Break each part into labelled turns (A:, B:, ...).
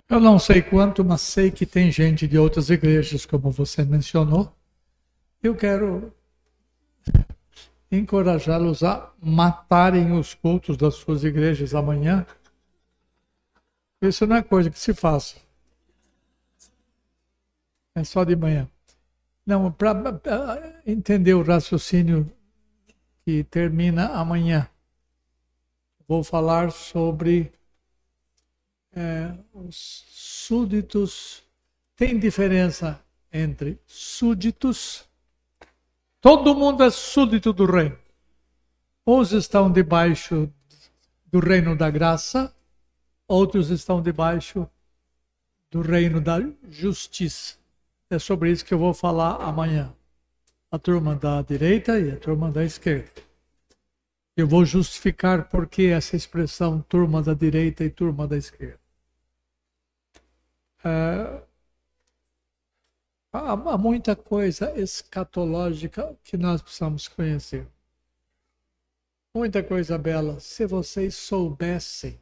A: Eu não sei quanto, mas sei que tem gente de outras igrejas, como você mencionou. Eu quero encorajá-los a matarem os cultos das suas igrejas amanhã. Isso não é coisa que se faça. É só de manhã. Não, para entender o raciocínio que termina amanhã, vou falar sobre os súditos. Tem diferença entre súditos. Todo mundo é súdito do reino. Uns estão debaixo do reino da graça, outros estão debaixo do reino da justiça. É sobre isso que eu vou falar amanhã. A turma da direita e a turma da esquerda. Eu vou justificar por que essa expressão turma da direita e turma da esquerda. Há muita coisa escatológica que nós precisamos conhecer. Muita coisa bela. Se vocês soubessem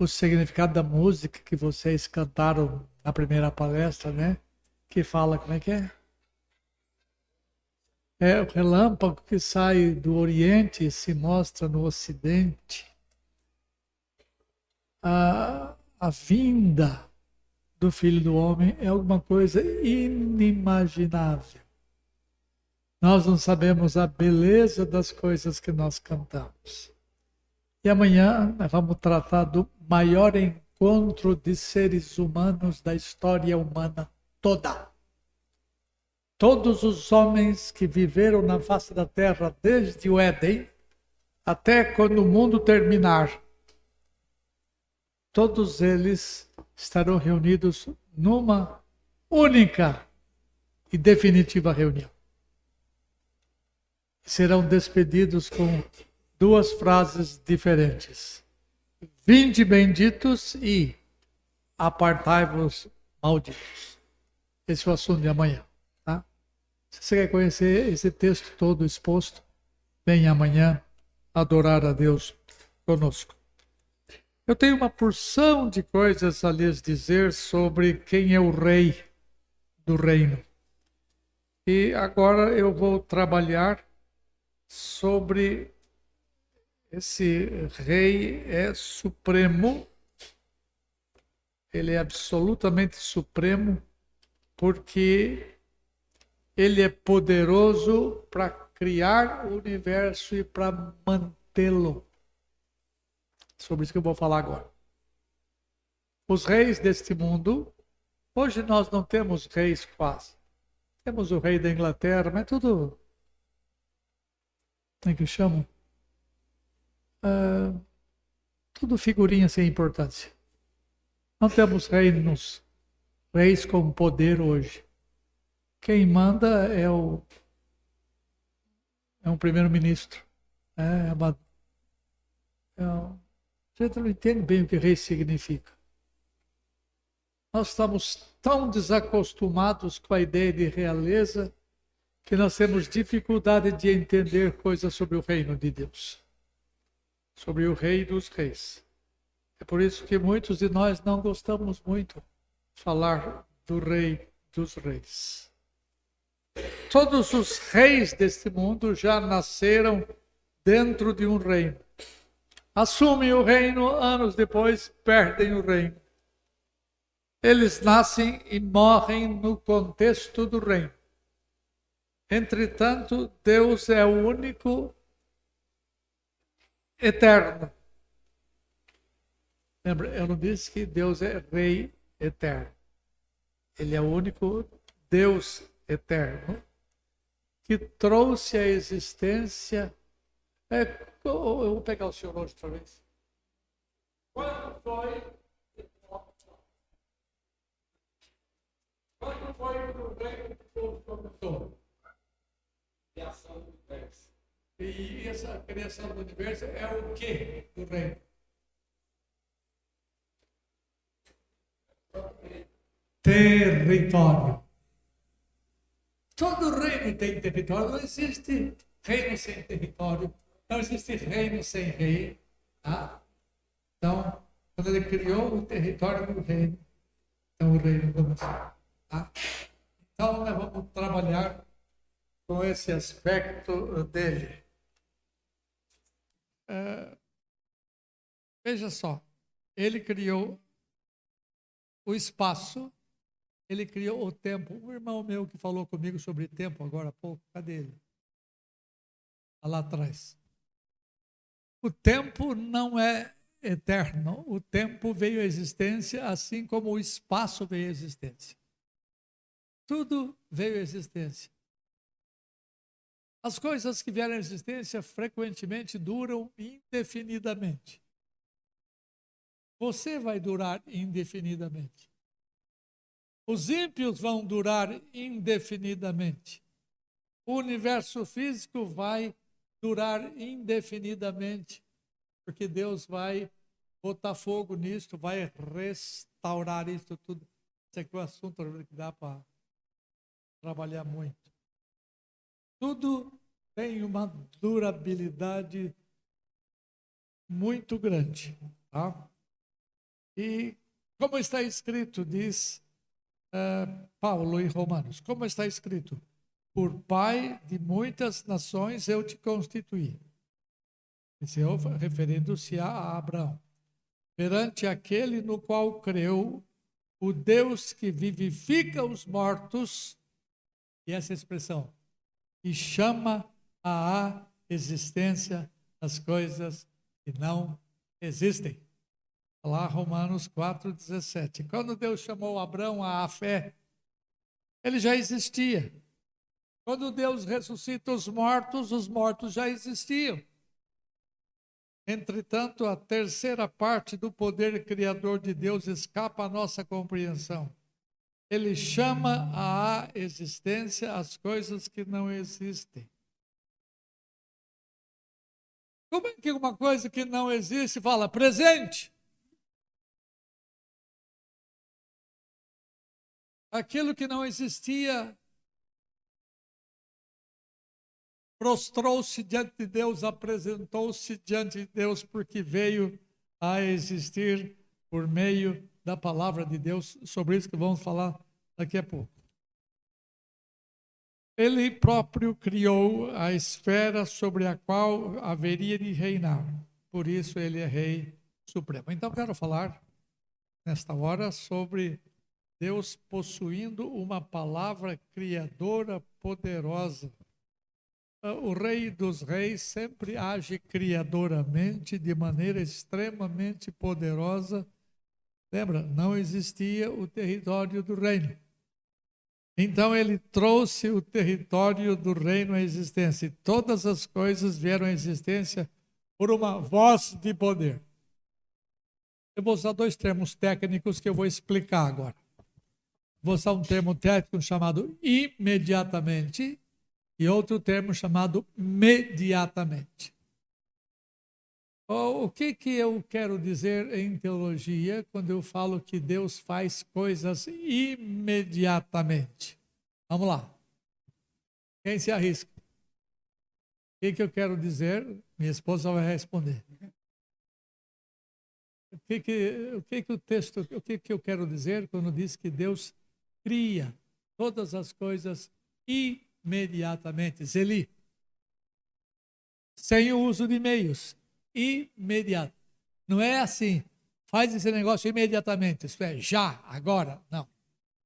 A: o significado da música que vocês cantaram na primeira palestra, né? Que fala, como é que é? É o relâmpago que sai do Oriente e se mostra no Ocidente. A vinda do Filho do Homem é alguma coisa inimaginável. Nós não sabemos a beleza das coisas que nós cantamos. E amanhã nós vamos tratar do maior encontro de seres humanos da história humana toda. Todos os homens que viveram na face da terra desde o Éden até quando o mundo terminar, todos eles estarão reunidos numa única e definitiva reunião. Serão despedidos com duas frases diferentes. Vinde benditos e apartai-vos malditos. Esse é o assunto de amanhã. Tá? Se você quer conhecer esse texto todo exposto, venha amanhã adorar a Deus conosco. Eu tenho uma porção de coisas a lhes dizer sobre quem é o rei do reino. E agora eu vou trabalhar sobre esse rei é supremo, ele é absolutamente supremo, porque ele é poderoso para criar o universo e para mantê-lo. Sobre isso que eu vou falar agora. Os reis deste mundo, hoje nós não temos reis quase. Temos o rei da Inglaterra, mas tudo, como é que chamam? Tudo figurinha sem importância. Não temos reis com poder hoje. Quem manda é um primeiro-ministro. A gente não entende bem o que rei significa. Nós estamos tão desacostumados com a ideia de realeza que nós temos dificuldade de entender coisas sobre o reino de Deus. Sobre o rei dos reis. É por isso que muitos de nós não gostamos muito de falar do rei dos reis. Todos os reis deste mundo já nasceram dentro de um reino. Assumem o reino, anos depois perdem o reino. Eles nascem e morrem no contexto do reino. Entretanto, Deus é o único eterno. Lembra, eu não disse que Deus é rei eterno. Ele é o único Deus eterno que trouxe à existência. Eu vou pegar o senhor hoje outra vez. Quando foi que o reino de Deus começou? Criação do universo. E essa criação do universo é o que do reino? Território. Todo reino tem território. Não existe reino sem território. Não existe reino sem rei. Tá? Então, quando ele criou o território do reino, Então o reino começou. Tá? Então nós vamos trabalhar com esse aspecto dele. Veja só, ele criou o espaço, ele criou o tempo. Um irmão meu que falou comigo sobre tempo agora há pouco, cadê ele? Está lá atrás. O tempo não é eterno, o tempo veio à existência assim como o espaço veio à existência. Tudo veio à existência. As coisas que vieram à existência frequentemente duram indefinidamente. Você vai durar indefinidamente. Os ímpios vão durar indefinidamente. O universo físico vai durar indefinidamente, porque Deus vai botar fogo nisso, vai restaurar isso tudo. Esse aqui é um assunto que dá para trabalhar muito. Tudo tem uma durabilidade muito grande. Tá? E como está escrito, diz Paulo em Romanos, como está escrito, por pai de muitas nações eu te constituí. Esse é referindo-se a Abraão. Perante aquele no qual creu, o Deus que vivifica os mortos, e essa expressão, e chama à existência as coisas que não existem. Lá Romanos 4,17. Quando Deus chamou Abraão à fé, ele já existia. Quando Deus ressuscita os mortos já existiam. Entretanto, a terceira parte do poder criador de Deus escapa à nossa compreensão. Ele chama à existência as coisas que não existem. Como é que uma coisa que não existe fala presente? Aquilo que não existia prostrou-se diante de Deus, apresentou-se diante de Deus, porque veio a existir por meio da palavra de Deus. Sobre isso que vamos falar daqui a pouco. Ele próprio criou a esfera sobre a qual haveria de reinar. Por isso ele é Rei Supremo. Então quero falar nesta hora sobre Deus possuindo uma palavra criadora poderosa. O Rei dos Reis sempre age criadoramente, de maneira extremamente poderosa. Lembra, não existia o território do reino. Então ele trouxe o território do reino à existência. E todas as coisas vieram à existência por uma voz de poder. Eu vou usar dois termos técnicos que eu vou explicar agora. Vou usar um termo técnico chamado imediatamente e outro termo chamado mediatamente. O que eu quero dizer em teologia quando eu falo que Deus faz coisas imediatamente? Vamos lá. Quem se arrisca? O que eu quero dizer? Minha esposa vai responder. O que eu quero dizer quando diz que Deus cria todas as coisas imediatamente? Zeli. Sem o uso de meios. Imediato. Não é assim, faz esse negócio imediatamente, isso é já, agora. Não.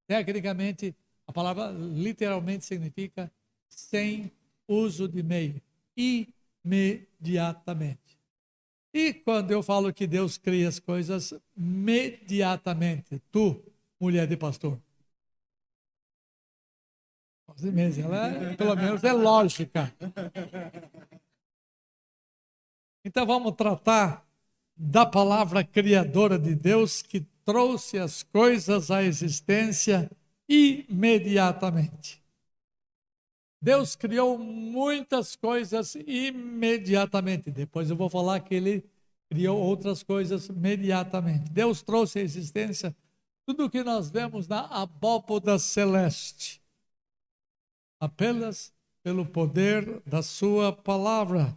A: Tecnicamente, a palavra literalmente significa sem uso de meio. Imediatamente. E quando eu falo que Deus cria as coisas imediatamente, tu, mulher de pastor, ela, pelo menos é lógica. Então vamos tratar da palavra criadora de Deus que trouxe as coisas à existência imediatamente. Deus criou muitas coisas imediatamente. Depois eu vou falar que ele criou outras coisas imediatamente. Deus trouxe à existência tudo o que nós vemos na abóboda celeste. Apenas pelo poder da sua palavra.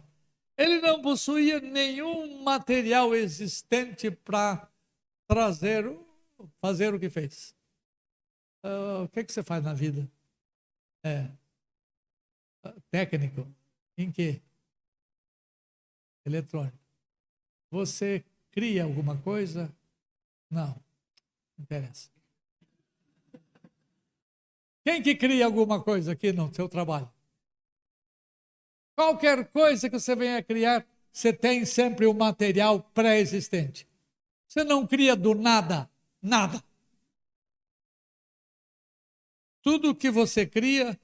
A: Ele não possuía nenhum material existente para fazer o que fez. O que você faz na vida? Técnico. Em quê? Eletrônico. Você cria alguma coisa? Não. Não interessa. Quem que cria alguma coisa aqui no seu trabalho? Qualquer coisa que você venha criar, você tem sempre o material pré-existente. Você não cria do nada, nada. Tudo que você cria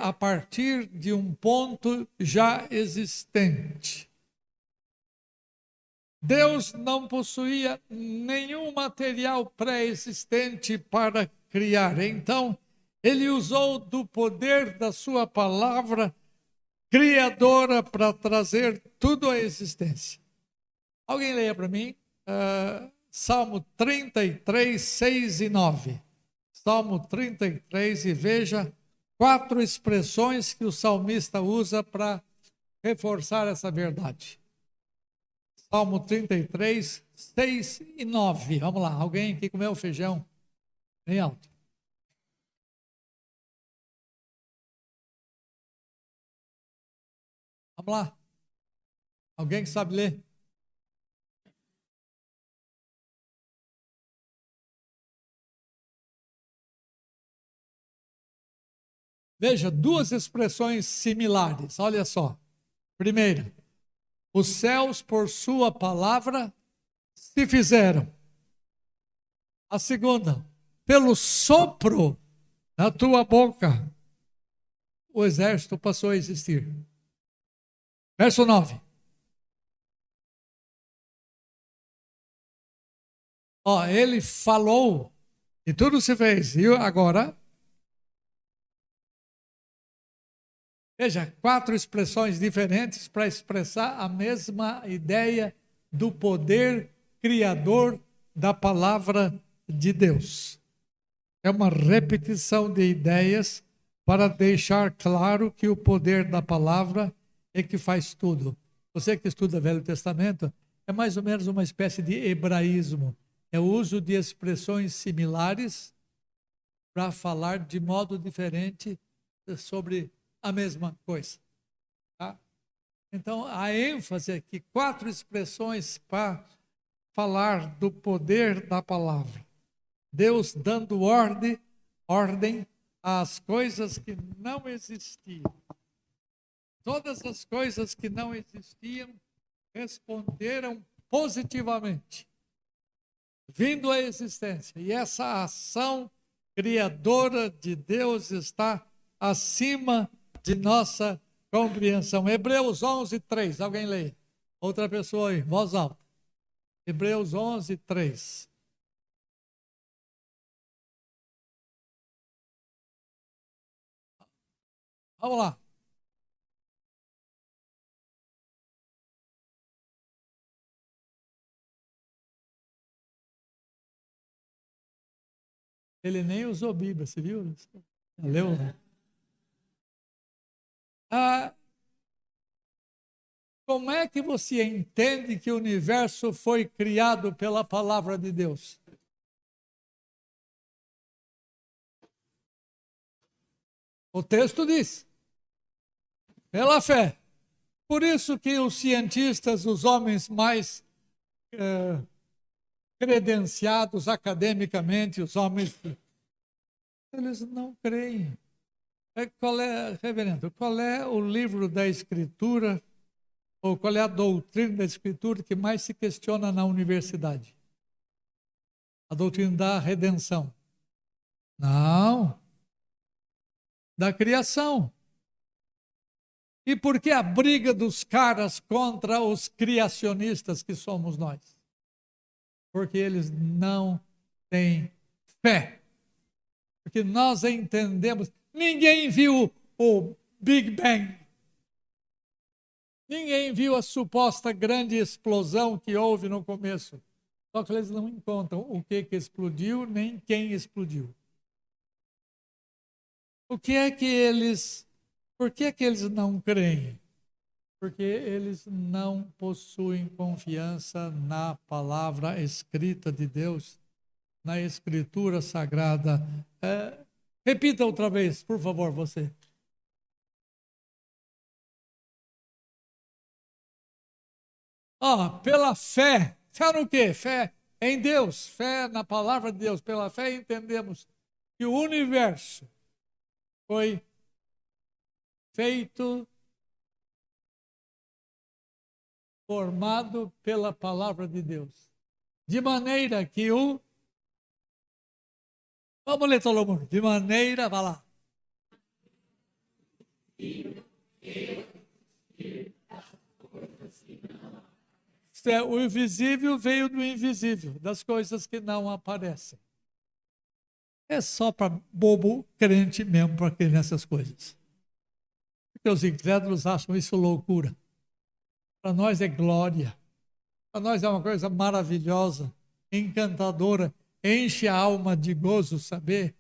A: a partir de um ponto já existente. Deus não possuía nenhum material pré-existente para criar. Então, ele usou do poder da sua palavra criadora para trazer tudo à existência. Alguém leia para mim? Salmo 33, 6 e 9. Salmo 33 e veja 4 expressões que o salmista usa para reforçar essa verdade. Salmo 33, 6 e 9. Vamos lá, alguém que comeu feijão bem alto. Vamos lá. Alguém que sabe ler? Veja, 2 expressões similares, olha só. Primeira, os céus por sua palavra se fizeram. A segunda, pelo sopro da tua boca, o exército passou a existir. Verso 9. Ele falou e tudo se fez. E agora, veja, 4 expressões diferentes para expressar a mesma ideia do poder criador da palavra de Deus. É uma repetição de ideias para deixar claro que o poder da palavra é que faz tudo. Você que estuda Velho Testamento, é mais ou menos uma espécie de hebraísmo. É o uso de expressões similares para falar de modo diferente sobre a mesma coisa. Tá? Então, a ênfase é que 4 expressões para falar do poder da palavra. Deus dando ordem às coisas que não existiam. Todas as coisas que não existiam responderam positivamente, vindo à existência. E essa ação criadora de Deus está acima de nossa compreensão. Hebreus 11, 3. Alguém lê? Outra pessoa aí, voz alta. Hebreus 11, 3. Vamos lá. Ele nem usou Bíblia, você viu? Leu? Como é que você entende que o universo foi criado pela palavra de Deus? O texto diz, pela fé. Por isso que os cientistas, os homens mais credenciados academicamente, os homens, eles não creem. Reverendo, qual é o livro da Escritura, ou qual é a doutrina da Escritura que mais se questiona na universidade? A doutrina da redenção. Não. Da criação. E por que a briga dos caras contra os criacionistas que somos nós? Porque eles não têm fé. Porque nós entendemos. Ninguém viu o Big Bang. Ninguém viu a suposta grande explosão que houve no começo. Só que eles não encontram o que explodiu, nem quem explodiu. Por que é que eles não creem? Porque eles não possuem confiança na palavra escrita de Deus, na Escritura Sagrada. Repita outra vez, por favor, você. Pela fé. Fé no quê? Fé em Deus, fé na palavra de Deus. Pela fé entendemos que o universo foi feito, formado pela palavra de Deus. De maneira que Vamos ler todo mundo. De maneira, vai lá. O invisível veio do invisível, das coisas que não aparecem. É só para bobo crente mesmo para crer nessas coisas. Porque os incrédulos acham isso loucura. Para nós é glória. Para nós é uma coisa maravilhosa, encantadora. Enche a alma de gozo saber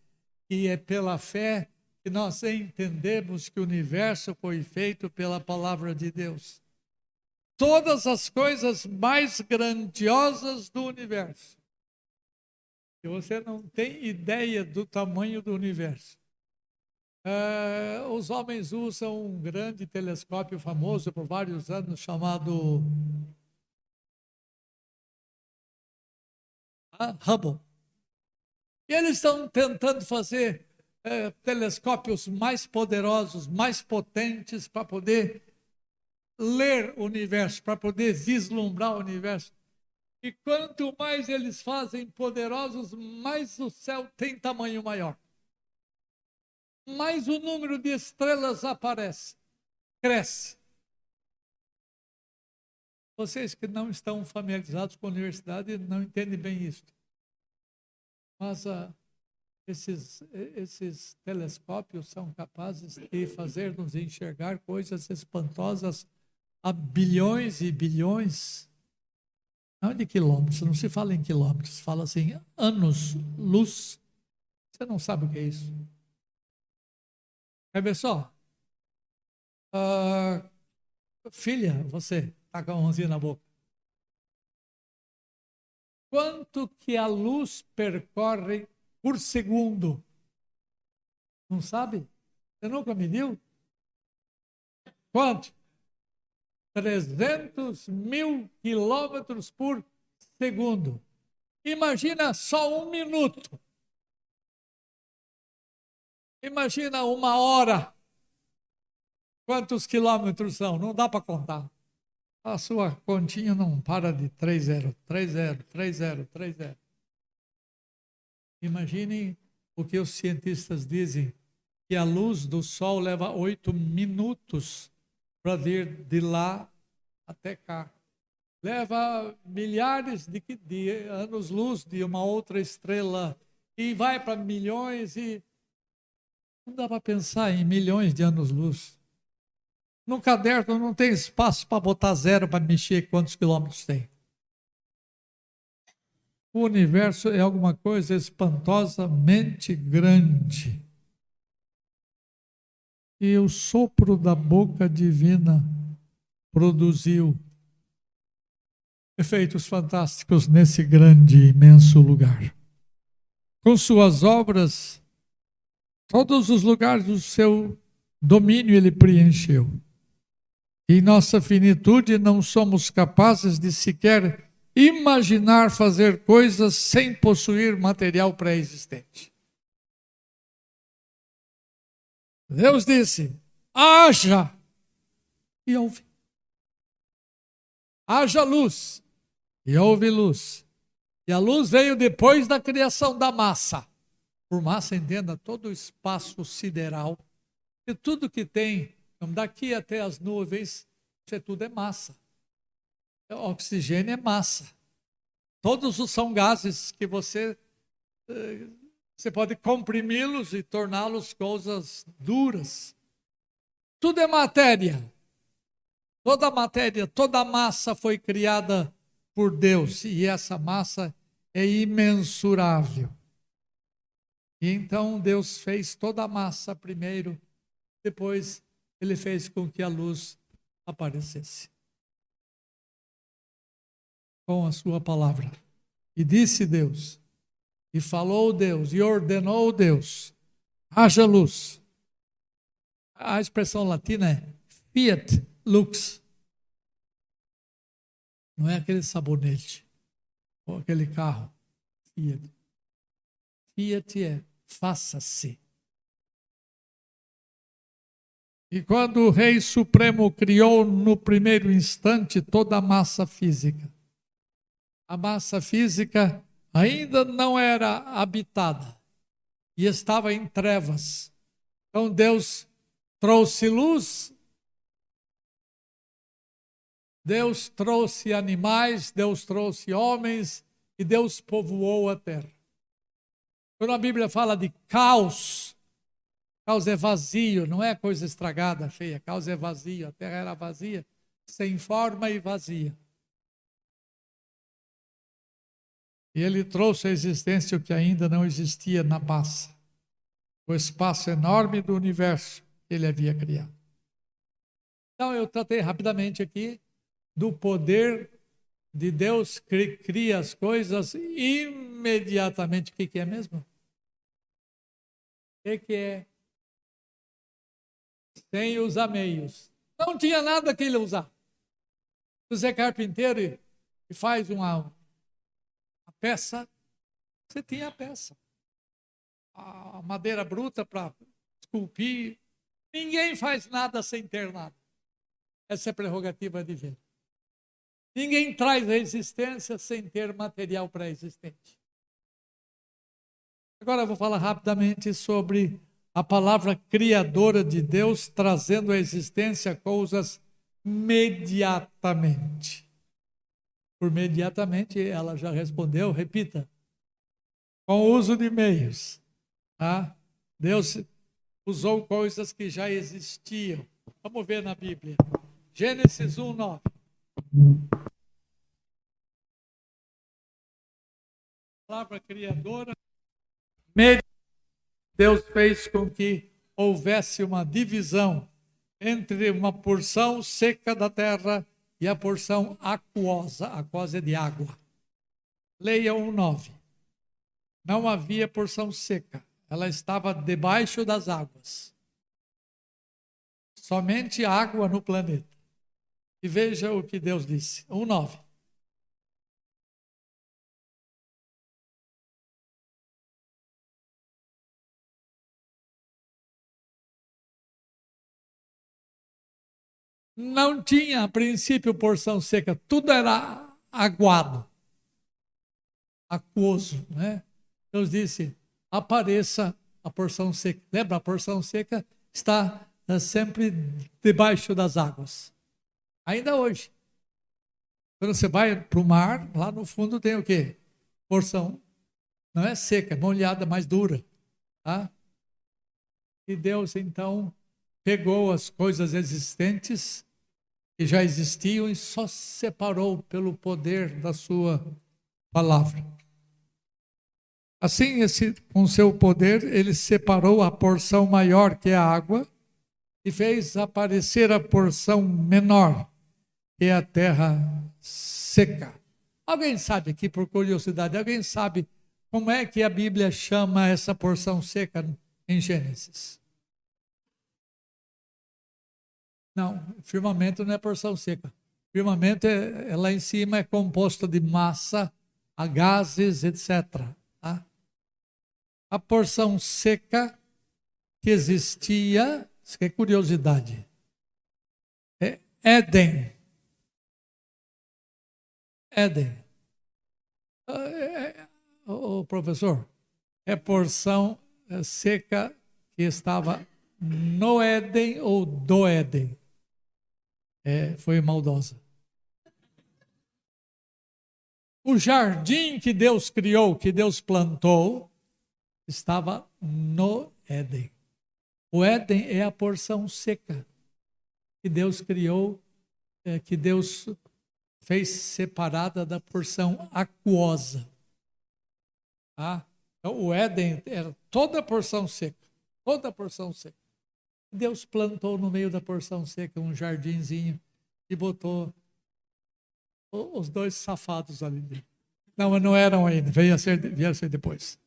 A: que é pela fé que nós entendemos que o universo foi feito pela palavra de Deus. Todas as coisas mais grandiosas do universo. E você não tem ideia do tamanho do universo. Os homens usam um grande telescópio famoso por vários anos chamado Hubble. E eles estão tentando fazer telescópios mais poderosos, mais potentes para poder ler o universo, para poder vislumbrar o universo. E quanto mais eles fazem poderosos, mais o céu tem tamanho maior. Mais o número de estrelas cresce. Vocês que não estão familiarizados com a universidade não entendem bem isso. Mas esses telescópios são capazes de fazer-nos enxergar coisas espantosas a bilhões e bilhões, não de quilômetros, não se fala em quilômetros, fala assim, anos-luz. Você não sabe o que é isso. Quer ver só? Filha, você está com a mãozinha na boca. Quanto que a luz percorre por segundo? Não sabe? Você nunca mediu? Quanto? 300 mil quilômetros por segundo. Imagina só um minuto. Imagina uma hora. Quantos quilômetros são? Não dá para contar. A sua continha não para de 30, 30, 30, 30. Imaginem o que os cientistas dizem, que a luz do Sol leva 8 minutos para vir de lá até cá. Leva milhares de anos-luz de uma outra estrela e vai para milhões e não dá para pensar em milhões de anos-luz. No caderno não tem espaço para botar zero para mexer quantos quilômetros tem. O universo é alguma coisa espantosamente grande. E o sopro da boca divina produziu efeitos fantásticos nesse grande e imenso lugar. Com suas obras, todos os lugares do seu domínio ele preencheu. Em nossa finitude não somos capazes de sequer imaginar fazer coisas sem possuir material pré-existente. Deus disse, haja, e houve. Haja luz, e houve luz. E a luz veio depois da criação da massa. Por massa, entenda todo o espaço sideral, e tudo que tem, daqui até as nuvens, isso tudo é massa. O oxigênio é massa. Todos são gases que você pode comprimi-los e torná-los coisas duras. Tudo é matéria. Toda matéria, toda massa foi criada por Deus e essa massa é imensurável. E então Deus fez toda a massa primeiro, depois ele fez com que a luz aparecesse. Com a sua palavra. E disse Deus, E falou Deus, e ordenou Deus, haja luz. A expressão latina é fiat lux. Não é aquele sabonete, ou aquele carro. Fiat. Fiat é faça-se. E quando o Rei Supremo criou no primeiro instante toda a massa física, a massa física ainda não era habitada e estava em trevas. Então Deus trouxe luz, Deus trouxe animais, Deus trouxe homens e Deus povoou a terra. Quando a Bíblia fala de caos, caos é vazio, não é coisa estragada, feia. Caos é vazio, a terra era vazia, sem forma e vazia. E ele trouxe à existência o que ainda não existia na massa, o espaço enorme do universo que ele havia criado. Então eu tratei rapidamente aqui do poder de Deus que cria as coisas imediatamente. O que é mesmo? O que é? Sem usar meios. Não tinha nada que ele usar. Você é carpinteiro e faz uma peça, você tinha a peça. A madeira bruta para esculpir. Ninguém faz nada sem ter nada. Essa é a prerrogativa divina. Ninguém traz a existência sem ter material pré-existente. Agora eu vou falar rapidamente sobre a palavra criadora de Deus trazendo à existência coisas imediatamente. Por imediatamente, ela já respondeu, repita, com o uso de meios. Tá? Deus usou coisas que já existiam. Vamos ver na Bíblia. Gênesis 1:9. A palavra criadora. Deus fez com que houvesse uma divisão entre uma porção seca da terra e a porção aquosa. Aquosa é de água. Leia 1:9. Não havia porção seca. Ela estava debaixo das águas. Somente água no planeta. E veja o que Deus disse. 1:9. Não tinha, a princípio, porção seca. Tudo era aguado. Aquoso, né? Deus disse, apareça a porção seca. Lembra, a porção seca está sempre debaixo das águas. Ainda hoje. Quando você vai para o mar, lá no fundo tem o quê? Porção. Não é seca, é molhada, mais dura. Tá? E Deus, então, pegou as coisas existentes, que já existiam, e só separou pelo poder da sua palavra. Assim, com seu poder, ele separou a porção maior, que é a água, e fez aparecer a porção menor, que é a terra seca. Alguém sabe aqui, por curiosidade, alguém sabe como é que a Bíblia chama essa porção seca em Gênesis? Não, firmamento não é porção seca. Firmamento lá em cima é composto de massa, a gases, etc. Tá? A porção seca que existia, isso é curiosidade, é Éden. Éden. O professor, é porção seca que estava no Éden ou do Éden? Foi maldosa. O jardim que Deus criou, que Deus plantou, estava no Éden. O Éden é a porção seca que Deus criou, que Deus fez separada da porção aquosa. Tá? Então, o Éden era toda a porção seca, toda a porção seca. Deus plantou no meio da porção seca um jardinzinho e botou os dois safados ali dentro. Não, mas não eram ainda, vieram a ser depois.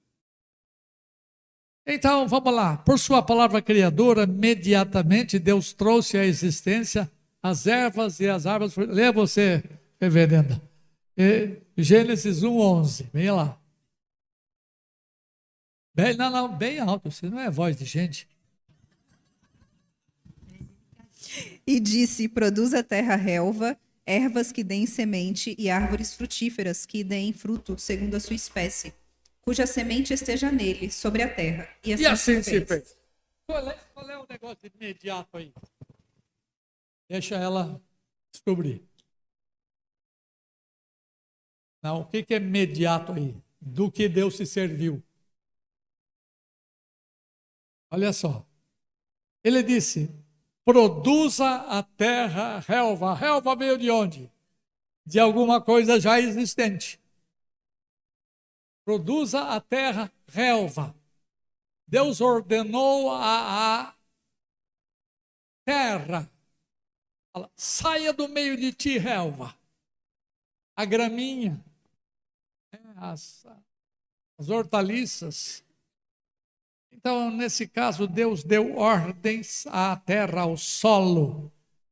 A: Então, vamos lá. Por sua palavra criadora, imediatamente Deus trouxe à existência as ervas e as árvores. Leia você, reverenda. Gênesis 1:11. Vem lá. Bem, não, bem alto. Você não é voz de gente.
B: E disse: produz a terra relva, ervas que deem semente e árvores frutíferas que deem fruto segundo a sua espécie, cuja semente esteja nele, sobre a terra.
A: E assim se fez. Qual é o negócio imediato aí? Deixa ela descobrir. Não, o que é imediato aí? Do que Deus se serviu. Olha só. Ele disse: produza a terra relva. A relva veio de onde? De alguma coisa já existente. Produza a terra relva. Deus ordenou a terra. Saia do meio de ti, relva. A graminha, as hortaliças. Então, nesse caso, Deus deu ordens à terra, ao solo,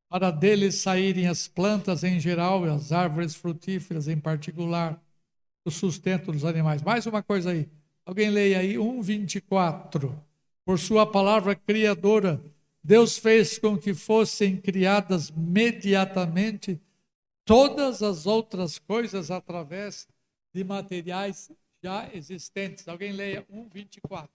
A: para dele saírem as plantas em geral e as árvores frutíferas em particular, o sustento dos animais. Mais uma coisa aí. Alguém leia aí 1:24. Por sua palavra criadora, Deus fez com que fossem criadas imediatamente todas as outras coisas através de materiais já existentes. Alguém leia 1:24.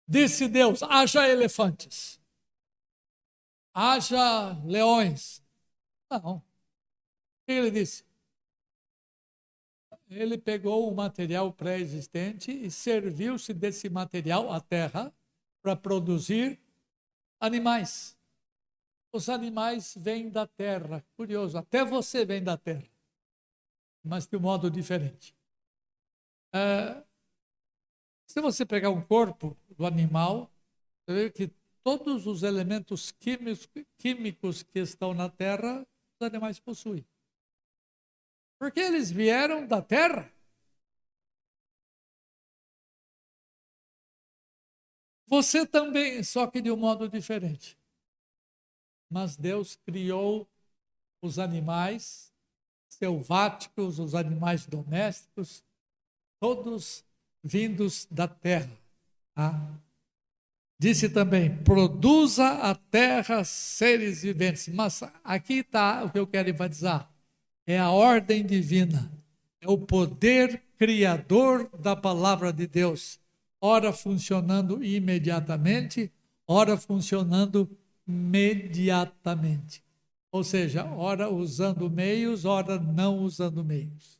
A: Disse Deus: haja elefantes, haja leões. Não. O que ele disse? Ele pegou o material pré-existente e serviu-se desse material, a terra, para produzir animais. Os animais vêm da terra. Curioso, até você vem da terra, mas de um modo diferente. Se você pegar um corpo do animal, você vê que todos os elementos químicos que estão na terra, os animais possuem. Porque eles vieram da terra. Você também, só que de um modo diferente. Mas Deus criou os animais selváticos, os animais domésticos, todos vindos da terra. Tá? Disse também: produza a terra seres viventes. Mas aqui está o que eu quero enfatizar. É a ordem divina. É o poder criador da palavra de Deus. Ora funcionando imediatamente, ora funcionando mediatamente. Ou seja, ora usando meios, ora não usando meios.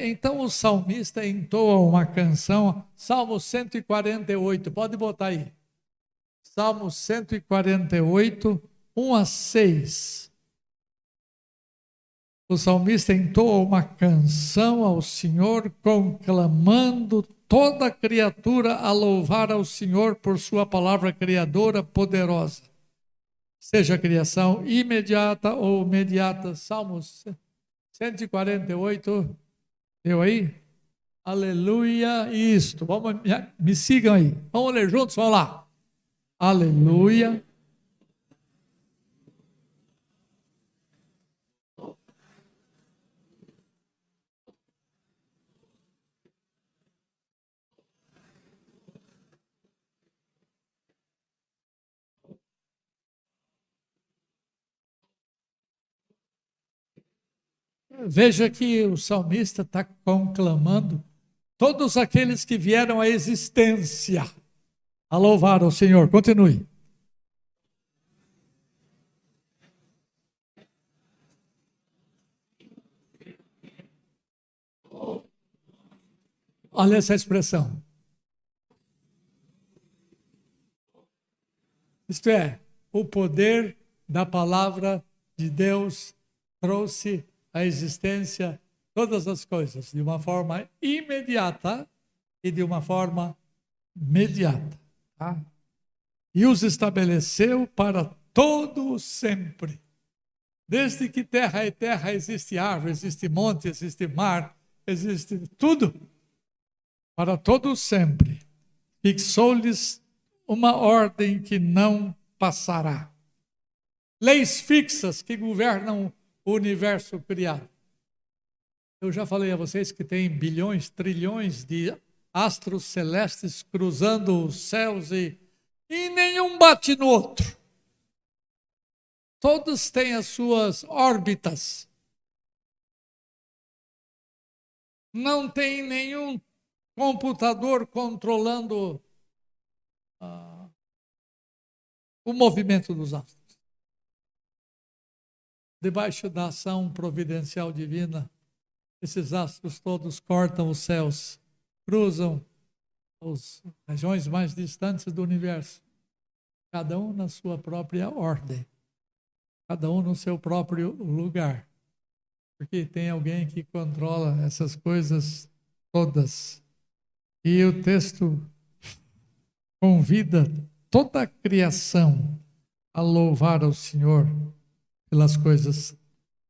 A: Então o salmista entoa uma canção, Salmo 148, pode botar aí. Salmo 148, 1-6. O salmista entoa uma canção ao Senhor, conclamando toda a criatura a louvar ao Senhor por sua palavra criadora poderosa. Seja a criação imediata ou imediata. Salmos 148, deu aí? Aleluia, isto. Vamos, me sigam aí. Vamos ler juntos, vamos lá. Aleluia. Veja que o salmista está conclamando todos aqueles que vieram à existência a louvar o Senhor. Continue. Olha essa expressão. Isto é, o poder da palavra de Deus trouxe à existência todas as coisas de uma forma imediata e de uma forma imediata. Tá? E os estabeleceu para todo sempre. Desde que terra é terra, existe árvore, existe monte, existe mar, existe tudo. Para todo sempre. Fixou-lhes uma ordem que não passará. Leis fixas que governam o universo criado. Eu já falei a vocês que tem bilhões, trilhões de astros celestes cruzando os céus e nenhum bate no outro. Todos têm as suas órbitas. Não tem nenhum computador controlando o movimento dos astros. Debaixo da ação providencial divina, esses astros todos cortam os céus, cruzam as regiões mais distantes do universo, cada um na sua própria ordem, cada um no seu próprio lugar, porque tem alguém que controla essas coisas todas. E o texto convida toda a criação a louvar ao Senhor pelas coisas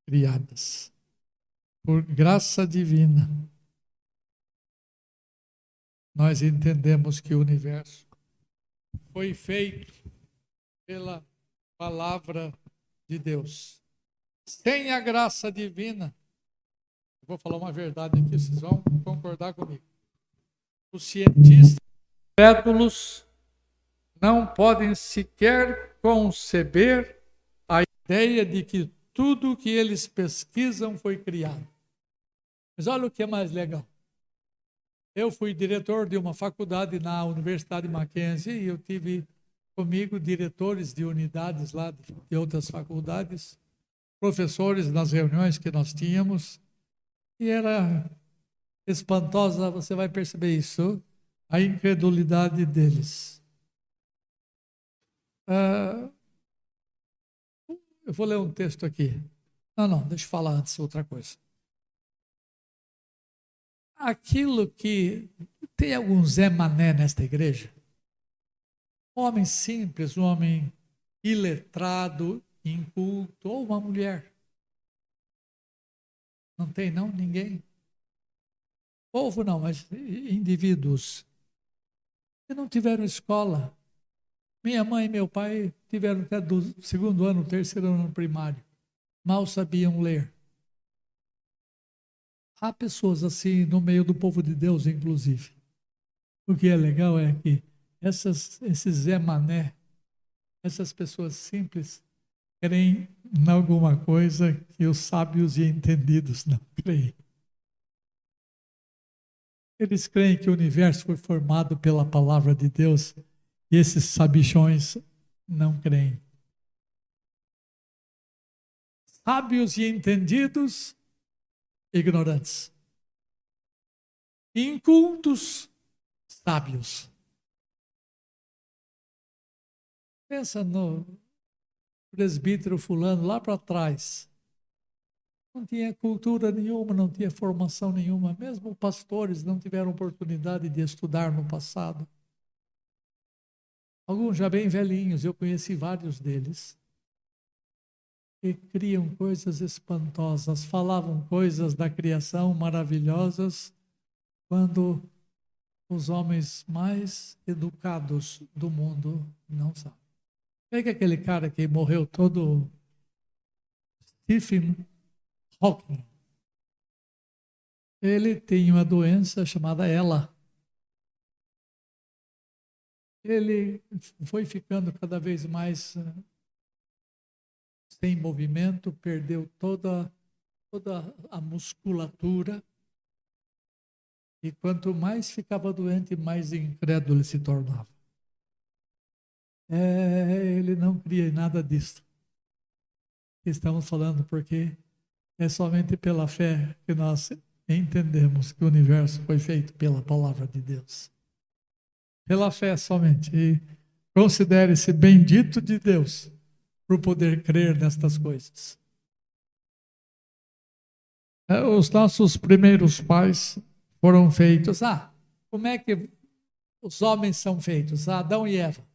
A: criadas. Por graça divina, nós entendemos que o universo foi feito pela palavra de Deus. Sem a graça divina, vou falar uma verdade aqui, vocês vão concordar comigo. Os cientistas crédulos não podem sequer conceber a ideia de que tudo que eles pesquisam foi criado. Mas olha o que é mais legal. Eu fui diretor de uma faculdade na Universidade Mackenzie e eu tive comigo diretores de unidades lá de outras faculdades, professores nas reuniões que nós tínhamos, e era espantosa, você vai perceber isso, a incredulidade deles. Eu vou ler um texto aqui. Não, deixa eu falar antes outra coisa. Aquilo que tem algum Zé Mané nesta igreja, um homem simples, um homem iletrado, inculto, ou uma mulher. Não tem não? Ninguém? Povo não, mas indivíduos que não tiveram escola. Minha mãe e meu pai tiveram até do segundo ano, terceiro ano primário. Mal sabiam ler. Há pessoas assim no meio do povo de Deus, inclusive. O que é legal é que esses Zé Mané, essas pessoas simples, creem em alguma coisa que os sábios e entendidos não creem. Eles creem que o universo foi formado pela palavra de Deus e esses sabichões não creem. Sábios e entendidos, ignorantes. Incultos, sábios. Pensa no presbítero fulano lá para trás. Não tinha cultura nenhuma, não tinha formação nenhuma. Mesmo pastores não tiveram oportunidade de estudar no passado. Alguns já bem velhinhos, eu conheci vários deles, que criam coisas espantosas, falavam coisas da criação maravilhosas, quando os homens mais educados do mundo não sabem. Pega aquele cara que morreu todo, Stephen Hawking. Ele tem uma doença chamada ELA. Ele foi ficando cada vez mais sem movimento, perdeu toda a musculatura. E quanto mais ficava doente, mais incrédulo ele se tornava. Ele não cria em nada disso. Estamos falando porque é somente pela fé que nós entendemos que o universo foi feito pela palavra de Deus. Pela fé somente. E considere-se bendito de Deus por poder crer nestas coisas. Os nossos primeiros pais foram feitos. Como é que os homens são feitos, Adão e Eva?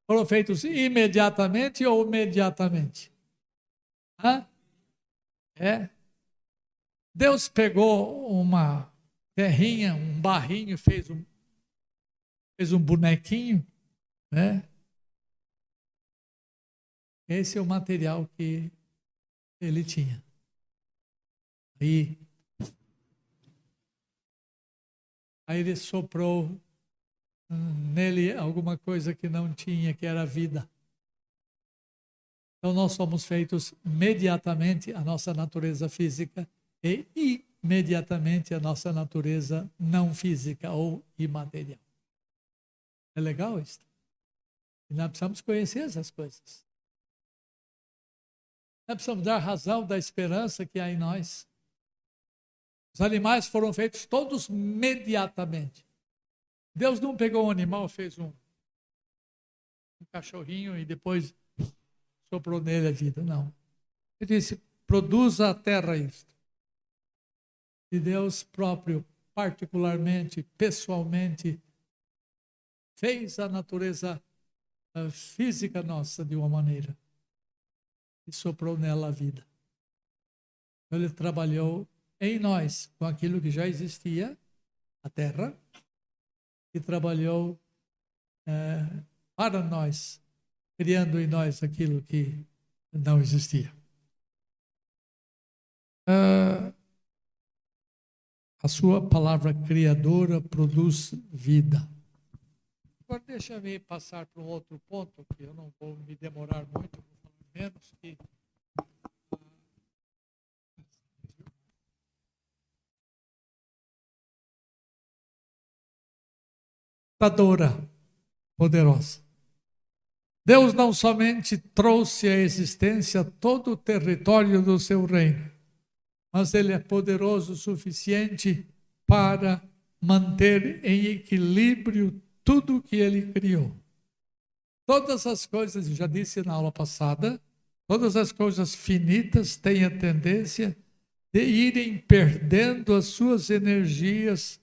A: Foram feitos imediatamente ou imediatamente? Hã? Deus pegou uma terrinha, um barrinho, fez um bonequinho, né? Esse é o material que ele tinha. Aí ele soprou nele alguma coisa que não tinha, que era a vida. Então nós somos feitos imediatamente a nossa natureza física e imediatamente a nossa natureza não física ou imaterial. É legal isso? E nós precisamos conhecer essas coisas. Nós precisamos dar razão da esperança que há em nós. Os animais foram feitos todos imediatamente. Deus não pegou um animal, fez um cachorrinho e depois soprou nele a vida, não. Ele disse, produza a terra isto. E Deus próprio, particularmente, pessoalmente, fez a natureza física nossa de uma maneira e soprou nela a vida. Ele trabalhou em nós com aquilo que já existia, a terra, e trabalhou para nós, criando em nós aquilo que não existia. A sua palavra criadora produz vida. Agora deixa-me passar para um outro ponto, que eu não vou me demorar muito, menos que poderosa. Deus não somente trouxe à existência todo o território do seu reino, mas ele é poderoso o suficiente para manter em equilíbrio tudo o que ele criou. Todas as coisas, eu já disse na aula passada, todas as coisas finitas têm a tendência de irem perdendo as suas energias,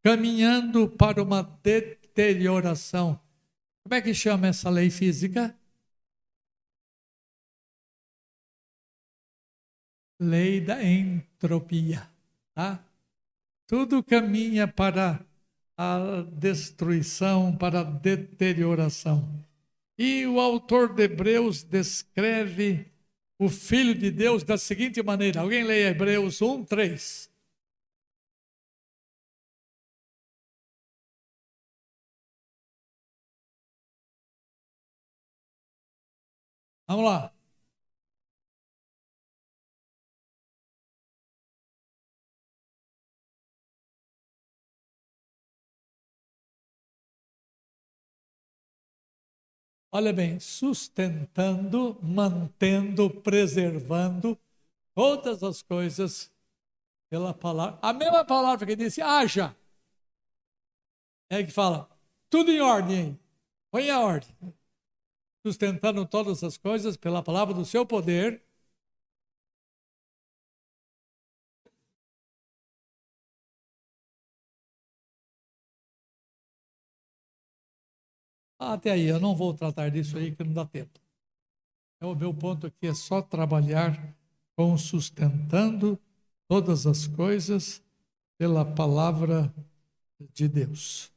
A: caminhando para uma deterioração. Como é que chama essa lei física? Lei da entropia. Tá? Tudo caminha para a destruição, para a deterioração. E o autor de Hebreus descreve o Filho de Deus da seguinte maneira. Alguém leia Hebreus 1, 3. Vamos lá. Olha bem, sustentando, mantendo, preservando todas as coisas pela palavra. A mesma palavra que disse haja. É que fala, tudo em ordem. Põe a ordem. Sustentando todas as coisas pela palavra do seu poder. Até aí, eu não vou tratar disso aí, que não dá tempo. O meu ponto aqui é só trabalhar com sustentando todas as coisas pela palavra de Deus.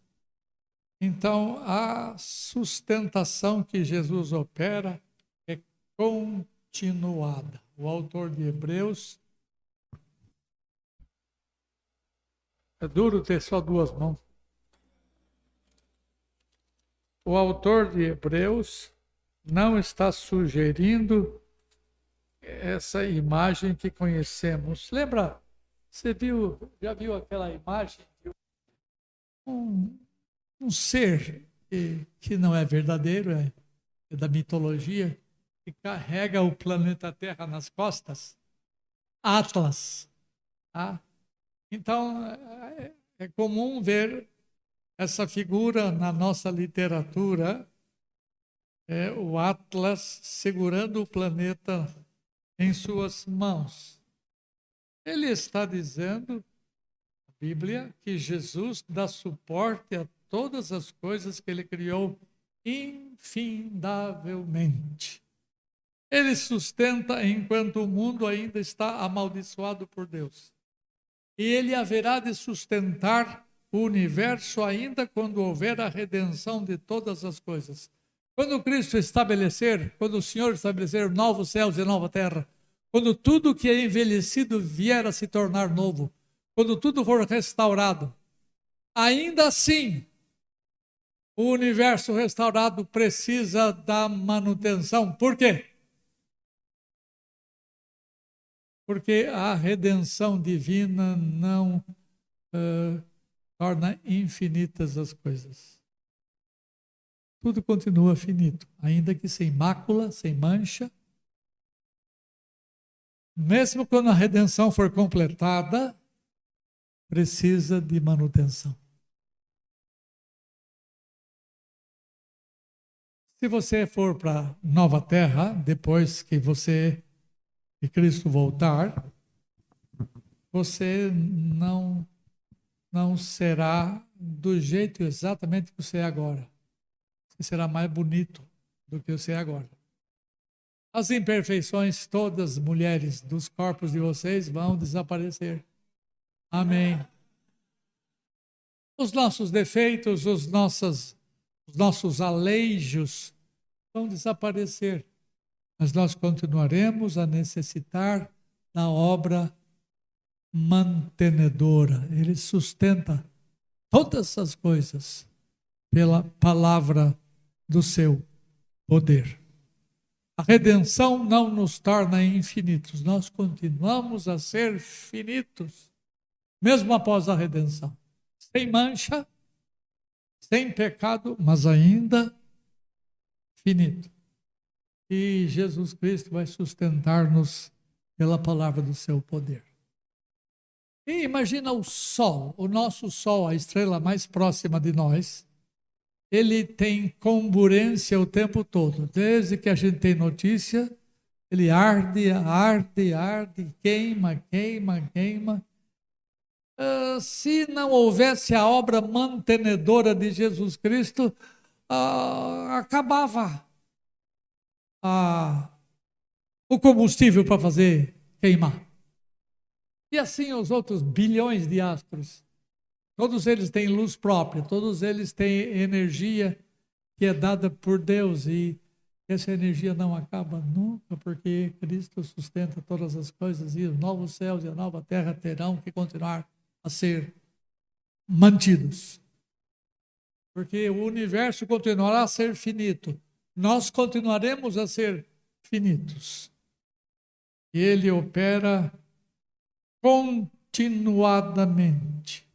A: Então, a sustentação que Jesus opera é continuada. O autor de Hebreus... É duro ter só duas mãos. O autor de Hebreus não está sugerindo essa imagem que conhecemos. Lembra? Você já viu aquela imagem de um ser que não é verdadeiro, é da mitologia, que carrega o planeta Terra nas costas? Atlas. Tá? Então, é comum ver essa figura na nossa literatura, o Atlas segurando o planeta em suas mãos. Ele está dizendo, a Bíblia, que Jesus dá suporte a todas as coisas que ele criou infindavelmente. Ele sustenta enquanto o mundo ainda está amaldiçoado por Deus. E ele haverá de sustentar o universo ainda quando houver a redenção de todas as coisas. Quando Cristo estabelecer, quando o Senhor estabelecer novos céus e nova terra, quando tudo que é envelhecido vier a se tornar novo, quando tudo for restaurado, ainda assim, o universo restaurado precisa da manutenção. Por quê? Porque a redenção divina não torna infinitas as coisas. Tudo continua finito, ainda que sem mácula, sem mancha. Mesmo quando a redenção for completada, precisa de manutenção. Se você for para Nova Terra, depois que Cristo voltar, você não será do jeito exatamente que você é agora. Você será mais bonito do que você é agora. As imperfeições, todas mulheres dos corpos de vocês vão desaparecer. Amém. Os nossos defeitos, os nossos aleijos vão desaparecer. Mas nós continuaremos a necessitar da obra mantenedora. Ele sustenta todas as coisas pela palavra do seu poder. A redenção não nos torna infinitos, nós continuamos a ser finitos, mesmo após a redenção. Sem mancha, sem pecado, mas ainda finito. E Jesus Cristo vai sustentar-nos pela palavra do seu poder. E imagina o Sol, o nosso Sol, a estrela mais próxima de nós, ele tem comburência o tempo todo. Desde que a gente tem notícia, ele arde, queima. Se não houvesse a obra mantenedora de Jesus Cristo, acabava o combustível para fazer queimar. E assim os outros bilhões de astros. Todos eles têm luz própria, todos eles têm energia que é dada por Deus, e essa energia não acaba nunca, porque Cristo sustenta todas as coisas, e os novos céus e a nova terra terão que continuar a ser mantidos. Porque o universo continuará a ser finito, nós continuaremos a ser finitos. E ele opera continuadamente.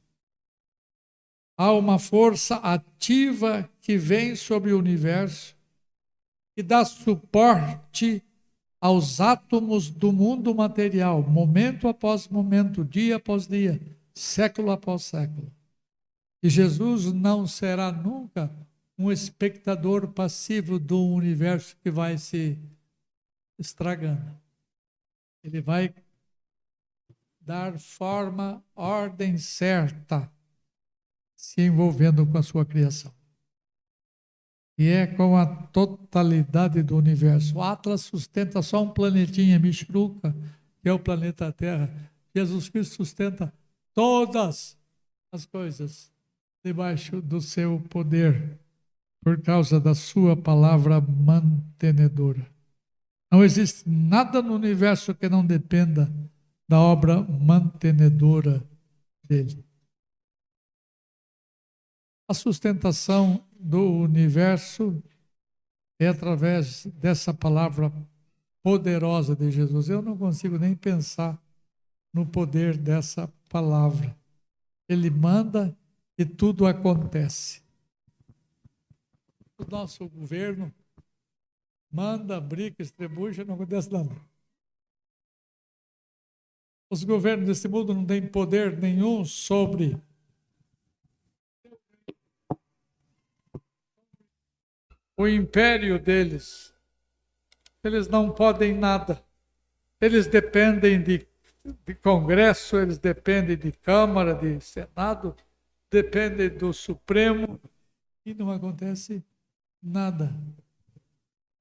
A: Há uma força ativa que vem sobre o universo e dá suporte aos átomos do mundo material, momento após momento, dia após dia, século após século. E Jesus não será nunca um espectador passivo do universo que vai se estragando. Ele vai dar forma, ordem certa, se envolvendo com a sua criação. E é com a totalidade do universo. O Atlas sustenta só um planetinha, Mishruka, que é o planeta Terra. Jesus Cristo sustenta todas as coisas debaixo do seu poder, por causa da sua palavra mantenedora. Não existe nada no universo que não dependa da obra mantenedora dele. A sustentação do universo é através dessa palavra poderosa de Jesus. Eu não consigo nem pensar no poder dessa palavra. Ele manda e tudo acontece. O nosso governo manda, brinca, estrebucha, não acontece nada. Os governos desse mundo não têm poder nenhum sobre o império deles. Eles não podem nada. Eles dependem de Congresso, eles dependem de Câmara, de Senado, dependem do Supremo e não acontece nada.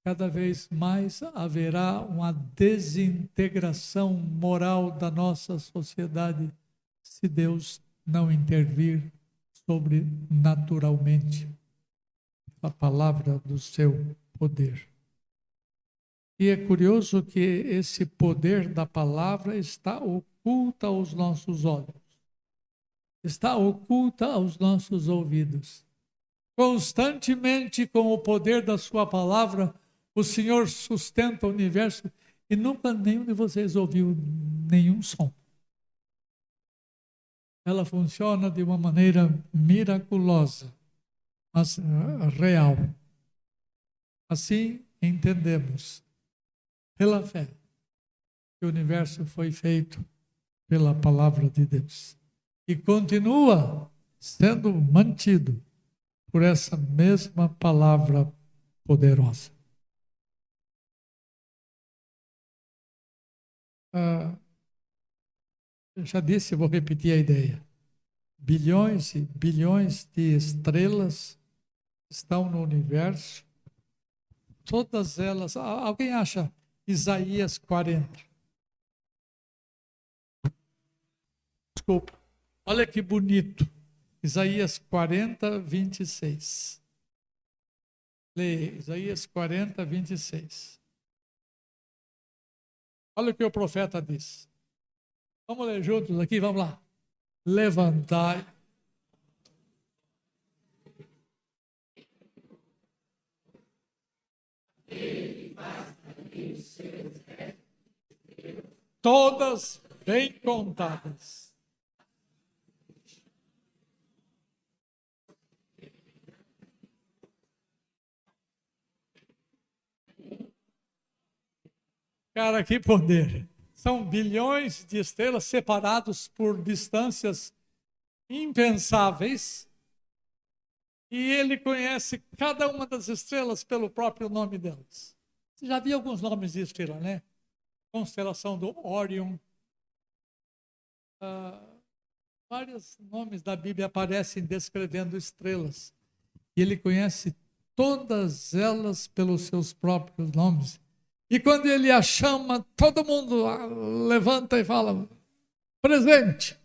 A: Cada vez mais haverá uma desintegração moral da nossa sociedade se Deus não intervir sobrenaturalmente a palavra do seu poder. E é curioso que esse poder da palavra está oculta aos nossos olhos, está oculta aos nossos ouvidos. Constantemente, com o poder da sua palavra, o Senhor sustenta o universo e nunca nenhum de vocês ouviu nenhum som. Ela funciona de uma maneira miraculosa, mas real. Assim entendemos, pela fé, que o universo foi feito pela palavra de Deus e continua sendo mantido por essa mesma palavra poderosa. Eu já disse, vou repetir a ideia. Bilhões e bilhões de estrelas estão no universo. Todas elas... Alguém acha Isaías 40? Desculpa. Olha que bonito. Isaías 40, 26. Leia, Isaías 40, 26. Olha o que o profeta diz. Vamos ler juntos aqui, vamos lá. Levantai. Todas bem contadas. Cara, que poder! São bilhões de estrelas separados por distâncias impensáveis. E ele conhece cada uma das estrelas pelo próprio nome delas. Você já viu alguns nomes de estrela, né? Constelação do Órion. Vários nomes da Bíblia aparecem descrevendo estrelas. E ele conhece todas elas pelos seus próprios nomes. E quando ele a chama, todo mundo levanta e fala, presente.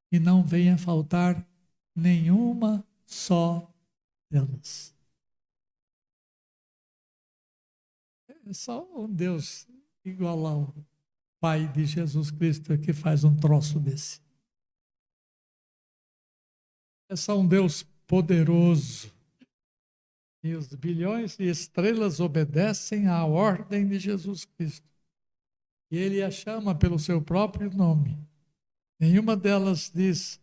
A: E não venha faltar nenhuma só delas. É só um Deus igual ao Pai de Jesus Cristo que faz um troço desse. É só um Deus poderoso. E os bilhões de estrelas obedecem à ordem de Jesus Cristo. E ele a chama pelo seu próprio nome. Nenhuma delas diz,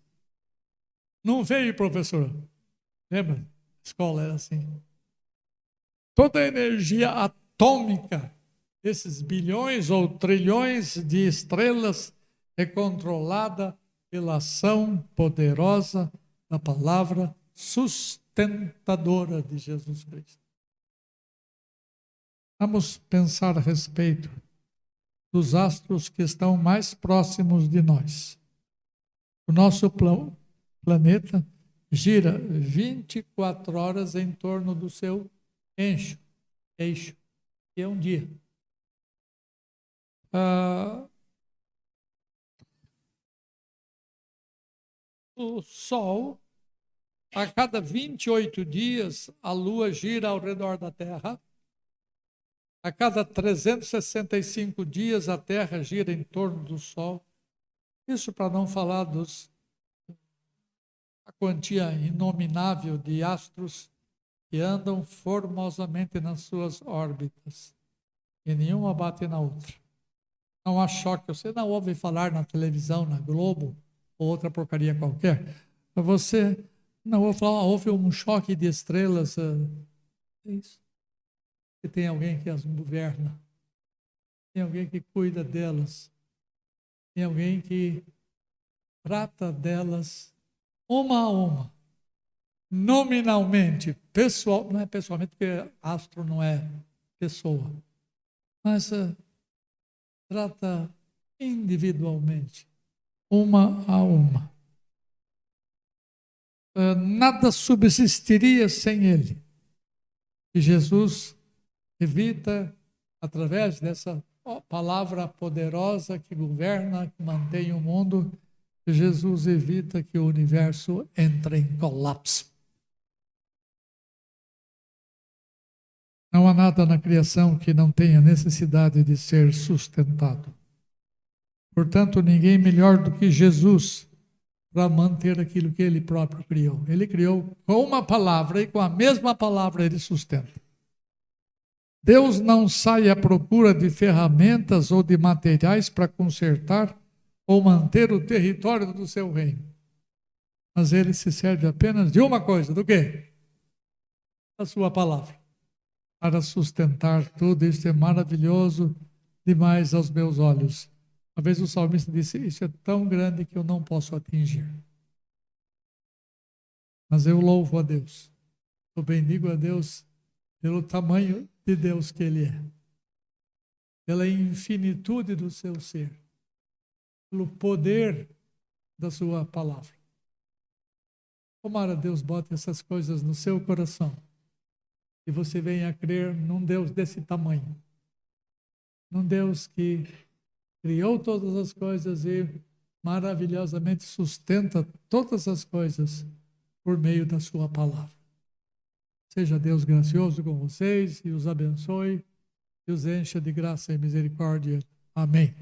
A: não veio, professor. Lembra? A escola era assim. Toda a energia atômica desses bilhões ou trilhões de estrelas é controlada pela ação poderosa da palavra sustentadora de Jesus Cristo. Vamos pensar a respeito dos astros que estão mais próximos de nós. O nosso planeta gira 24 horas em torno do seu eixo, que é um dia. O Sol, a cada 28 dias, a Lua gira ao redor da Terra. A cada 365 dias, a Terra gira em torno do Sol. Isso para não falar a quantia inominável de astros que andam formosamente nas suas órbitas. E nenhuma bate na outra. Não há choque. Você não ouve falar na televisão, na Globo, ou outra porcaria qualquer. Você não ouve falar, houve um choque de estrelas. É isso. E tem alguém que as governa. Tem alguém que cuida delas. Tem alguém que trata delas uma a uma. Nominalmente, pessoal, não é pessoalmente, porque astro não é pessoa, mas trata individualmente, uma a uma. nada subsistiria sem ele. E Jesus evita, através dessa palavra poderosa que governa, que mantém o mundo, Jesus evita que o universo entre em colapso. Não há nada na criação que não tenha necessidade de ser sustentado. Portanto, ninguém melhor do que Jesus para manter aquilo que ele próprio criou. Ele criou com uma palavra e com a mesma palavra ele sustenta. Deus não sai à procura de ferramentas ou de materiais para consertar ou manter o território do seu reino. Mas ele se serve apenas de uma coisa, do quê? Da sua palavra. Para sustentar tudo. Isso é maravilhoso demais aos meus olhos. Uma vez o salmista disse, isso é tão grande que eu não posso atingir. Mas eu louvo a Deus. Eu bendigo a Deus pelo tamanho de Deus que Ele é. Pela infinitude do seu ser. Pelo poder da sua palavra. Tomara Deus bote essas coisas no seu coração. E você venha a crer num Deus desse tamanho. Num Deus que criou todas as coisas e maravilhosamente sustenta todas as coisas por meio da sua palavra. Seja Deus gracioso com vocês e os abençoe e os encha de graça e misericórdia. Amém.